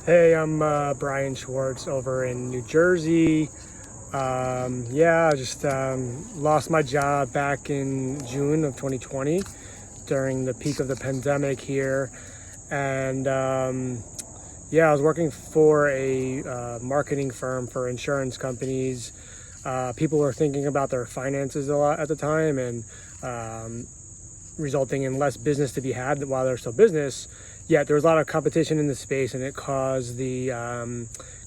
Hey, I'm Brian Schwartz over in New Jersey. I just lost my job back in June of 2020 during the peak of the pandemic here. And I was working for a marketing firm for insurance companies. People were thinking about their finances a lot at the time, and um, resulting in less business to be had while there's still business. Yet there was a lot of competition in the space, and it caused the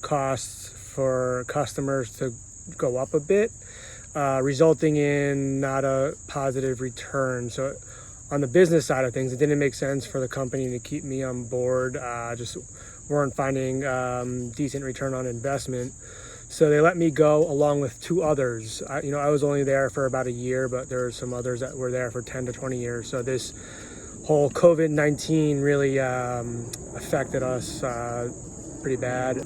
costs for customers to go up a bit, resulting in not a positive return. So, on the business side of things, it didn't make sense for the company to keep me on board. Just weren't finding decent return on investment. So they let me go along with two others. I was only there for about a year, but there were some others that were there for 10 to 20 years. So this whole COVID-19 really affected us pretty bad.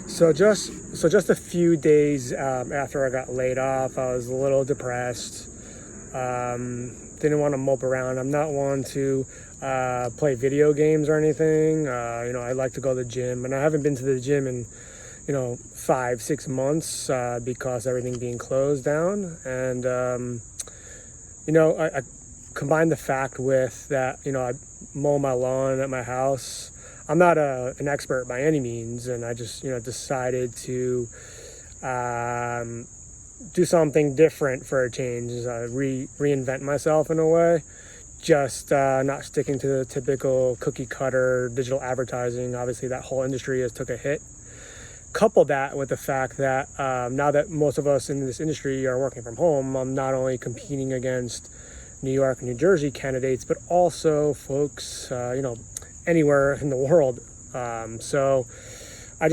So just a few days after I got laid off, I was a little depressed. Didn't want to mope around. I'm not one to play video games or anything. I like to go to the gym, and I haven't been to the gym in 5-6 months because everything being closed down. And I combine the fact with that I mow my lawn at my house. I'm not an expert by any means, and I just decided to do something different for a change. Reinvent myself in a way, just not sticking to the typical cookie cutter digital advertising. Obviously that whole industry has took a hit. Couple that with the fact that now that most of us in this industry are working from home, I'm not only competing against New York and New Jersey candidates, but also folks, anywhere in the world. So I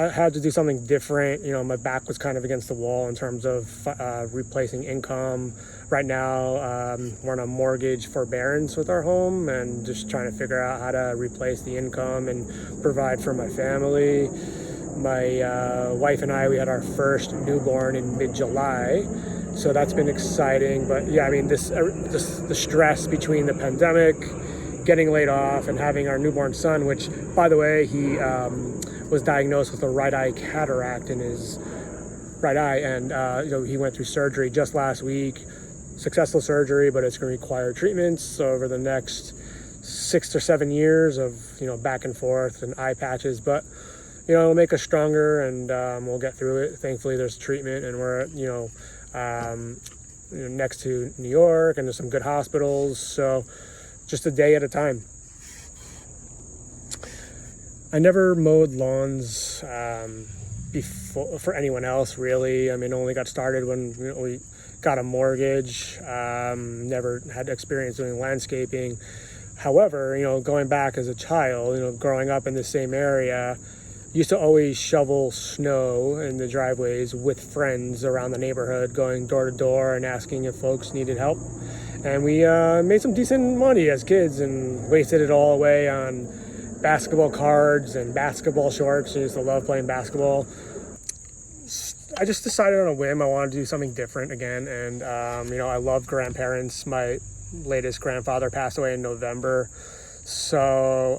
had to do something different. My back was kind of against the wall in terms of replacing income. Right now, we're on a mortgage forbearance with our home and just trying to figure out how to replace the income and provide for my family. My wife and I, we had our first newborn in mid-July, so that's been exciting. But yeah, I mean, the stress between the pandemic, getting laid off, and having our newborn son, which, by the way, he was diagnosed with a right eye cataract in his right eye, and he went through surgery just last week. Successful surgery, but it's going to require treatments over the next 6 or 7 years of back and forth and eye patches, but it'll make us stronger, and we'll get through it. Thankfully, there's treatment, and we're next to New York, and there's some good hospitals. So just a day at a time. I never mowed lawns before for anyone else, really. I mean, only got started when we got a mortgage. Never had experience doing landscaping. However, going back as a child, growing up in the same area, used to always shovel snow in the driveways with friends around the neighborhood, going door to door and asking if folks needed help. And we made some decent money as kids and wasted it all away on basketball cards and basketball shorts. I used to love playing basketball. I just decided on a whim I wanted to do something different again. And, I love grandparents. My latest grandfather passed away in November. So,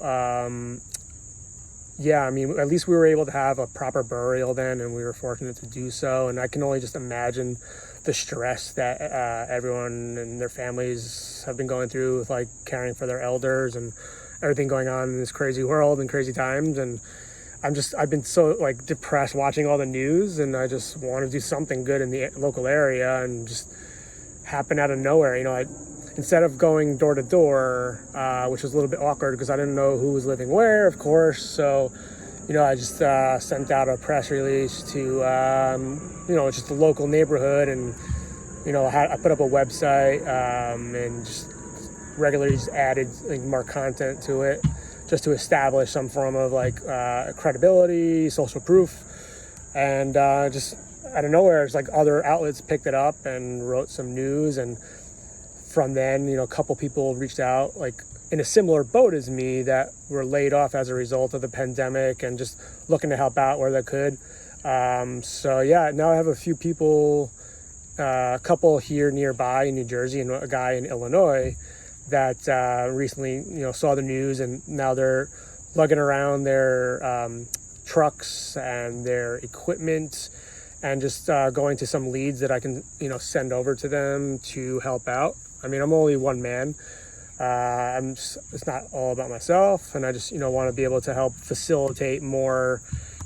at least we were able to have a proper burial then, and we were fortunate to do so. And I can only just imagine the stress that everyone and their families have been going through with caring for their elders and everything going on in this crazy world and crazy times. And I've been so depressed watching all the news, and I just want to do something good in the local area, and just happened out of nowhere. Instead of going door to door, which was a little bit awkward because I didn't know who was living where, of course. So, I just sent out a press release to, just the local neighborhood, and, I put up a website and just regularly just added more content to it, just to establish some form of credibility, social proof, and just out of nowhere, it's other outlets picked it up and wrote some news. And from then, a couple people reached out in a similar boat as me that were laid off as a result of the pandemic and just looking to help out where they could. Now I have a few people, a couple here nearby in New Jersey and a guy in Illinois that recently, saw the news, and now they're lugging around their trucks and their equipment, and just going to some leads that I can, send over to them to help out. I mean, I'm only one man. It's not all about myself, and I just, want to be able to help facilitate more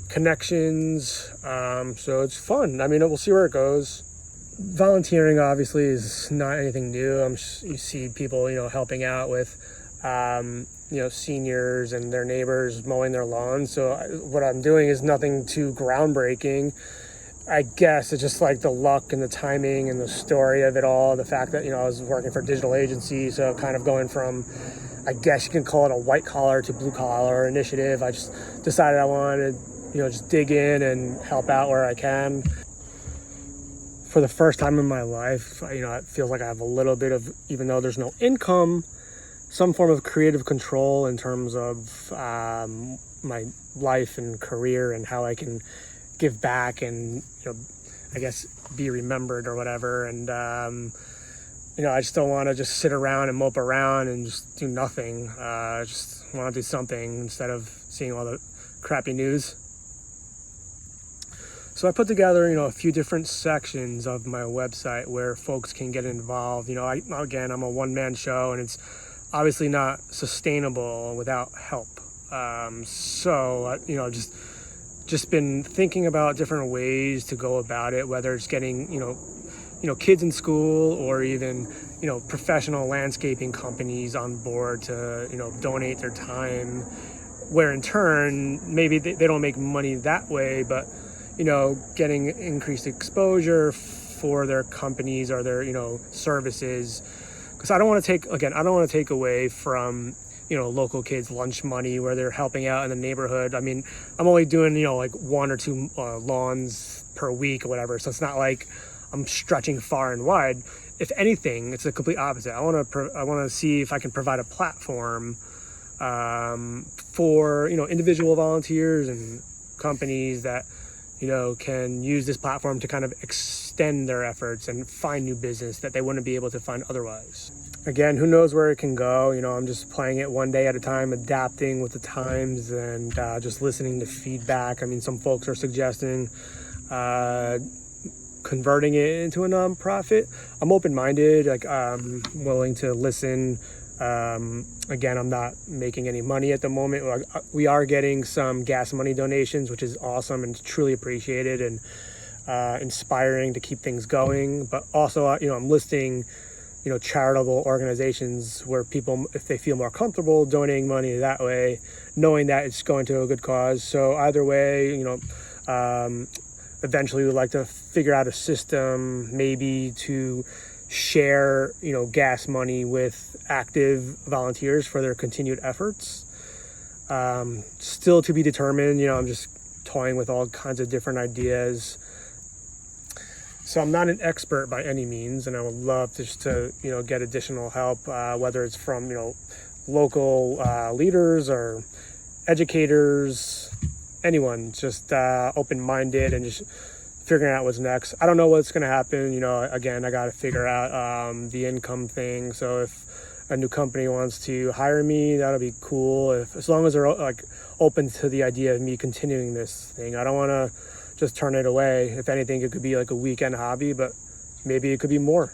connections. So it's fun. I mean, we'll see where it goes. Volunteering obviously is not anything new. You see people, helping out with, seniors and their neighbors mowing their lawns. So what I'm doing is nothing too groundbreaking. I guess it's just like the luck and the timing and the story of it all. The fact that, I was working for a digital agency. So kind of going from, I guess you can call it a white collar to blue collar initiative. I just decided I wanted to, just dig in and help out where I can. For the first time in my life, it feels like I have a little bit of, even though there's no income, some form of creative control in terms of my life and career and how I can give back and, I guess be remembered or whatever. And, I just don't want to just sit around and mope around and just do nothing. I just want to do something instead of seeing all the crappy news. So I put together, a few different sections of my website where folks can get involved. I'm a one-man show, and it's obviously not sustainable without help. Just been thinking about different ways to go about it, whether it's getting, kids in school or even, professional landscaping companies on board to, donate their time, where in turn, maybe they don't make money that way, but getting increased exposure for their companies or their, services. Because I don't want to take away from, local kids' lunch money where they're helping out in the neighborhood. I mean, I'm only doing, like 1 or 2 lawns per week or whatever. So it's not like I'm stretching far and wide. If anything, it's the complete opposite. I want to see if I can provide a platform for, individual volunteers and companies that, can use this platform to kind of extend their efforts and find new business that they wouldn't be able to find otherwise. Again, who knows where it can go? I'm just playing it one day at a time, adapting with the times, and just listening to feedback. I mean, some folks are suggesting converting it into a nonprofit. I'm open-minded. I'm willing to listen. Again, I'm not making any money at the moment. We are getting some gas money donations, which is awesome and truly appreciated and inspiring to keep things going. But also, I'm listing, charitable organizations where people, if they feel more comfortable donating money that way, knowing that it's going to a good cause. So either way, eventually we'd like to figure out a system maybe to share, gas money with active volunteers for their continued efforts. Still to be determined. I'm just toying with all kinds of different ideas. So I'm not an expert by any means, and I would love to get additional help, whether it's from, local leaders or educators, anyone, just open-minded and just figuring out what's next. I don't know what's going to happen. Again, I got to figure out the income thing. So if a new company wants to hire me, that'll be cool. As long as they're open to the idea of me continuing this thing. I don't want to just turn it away. If anything, it could be like a weekend hobby, but maybe it could be more,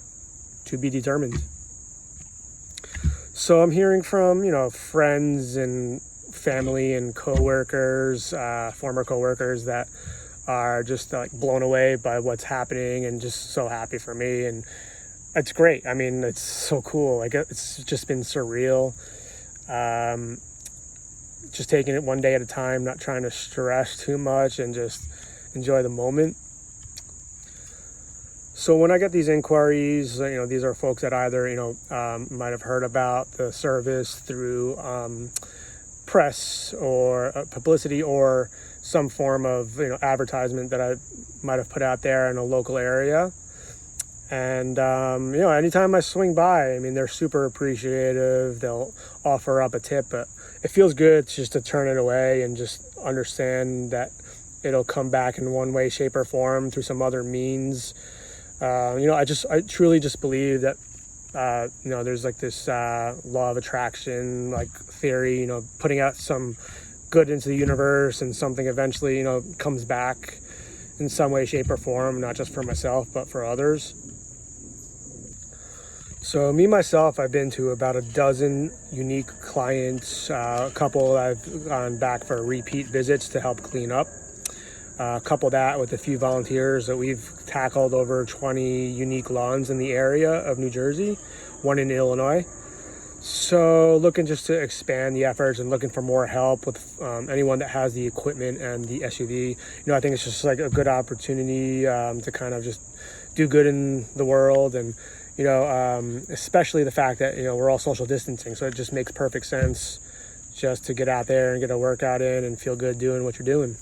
to be determined. So I'm hearing from, friends and family and coworkers, former coworkers that are just blown away by what's happening and just so happy for me. And it's great. I mean, it's so cool. It's just been surreal. Just taking it one day at a time, not trying to stress too much and just enjoy the moment. So when I get these inquiries, these are folks that either, might have heard about the service through press or publicity or some form of, advertisement that I might have put out there in a local area. And, anytime I swing by, they're super appreciative. They'll offer up a tip, but it feels good just to turn it away and just understand that it'll come back in one way, shape, or form through some other means. I truly just believe that, there's this law of attraction, theory, putting out some good into the universe, and something eventually, comes back in some way, shape, or form, not just for myself, but for others. So me, myself, I've been to about a dozen unique clients, a couple I've gone back for repeat visits to help clean up. Couple that with a few volunteers that we've tackled over 20 unique lawns in the area of New Jersey, one in Illinois. So looking just to expand the efforts and looking for more help with anyone that has the equipment and the SUV. I think it's just like a good opportunity to kind of just do good in the world, and especially the fact that we're all social distancing, so it just makes perfect sense just to get out there and get a workout in and feel good doing what you're doing.